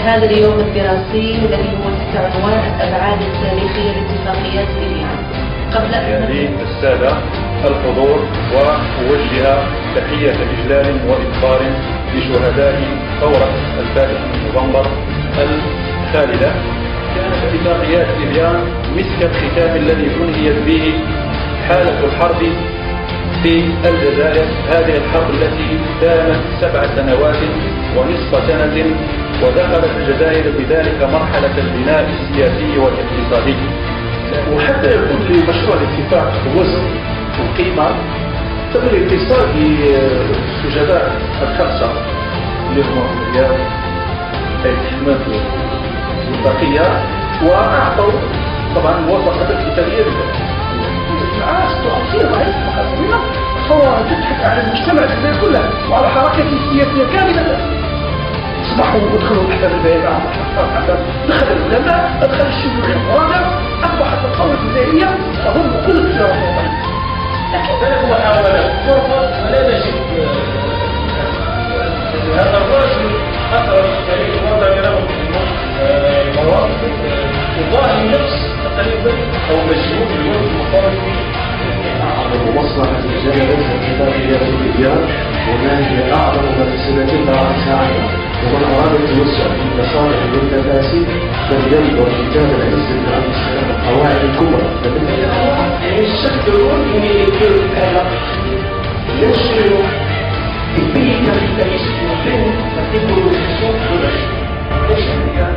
هذا اليوم الدراسي الذي هو تحت عنوان الأبعاد التاريخية لاتفاقيات ليبيان. قبل يعني السادة الحضور وأوجه تحية إجلال وإكبار لشهداء ثورة 3 نوفمبر الخالدة. كانت اتفاقيات ليبيان مسك الختام الذي أنهيت به حالة الحرب في الجزائر، هذه الحرب التي دامت 7 سنوات ونصف سنة، ودخلت الجزائر بذلك مرحلة البناء السياسي والاقتصادي. وحتى يكون لمشروع الاتفاق وزن وقيمة تم الاتصال بالسجناء الخمسة اللي هم رياض أحمد والبقية، وأعطوا طبعا موافقة الختامية العاص تؤثير رئيس المخاطرين هو تضحك على المجتمع الجزائري كله وعلى حركته السياسية كاملة. أصبحوا ودخلوا الأحزاب البيضاء، دخل العلماء، دخل الشيوخ الرابع، أصبحت القوة الجزائرية تضم كل التيارات الوطنية. لكن هو محاولات ولا نجد هذا الرجل أثر التاريخ الوطني له مواقف تضاهي نفس تقريبا أو مجهود اليوم المقارن أعظم مصلحة الجزائر اتفاقيات ليبيان، وما هي أعظم مكسبة رأسها عنها، ومن أراد التوسع في مصالح التفاسي فلينظر كتاب العز بن عبد السلام القواعد الكبرى. يعني الشكل من يدير الآلة يشكل كمية من التاريخ وبين تكون الحسوب والعشق.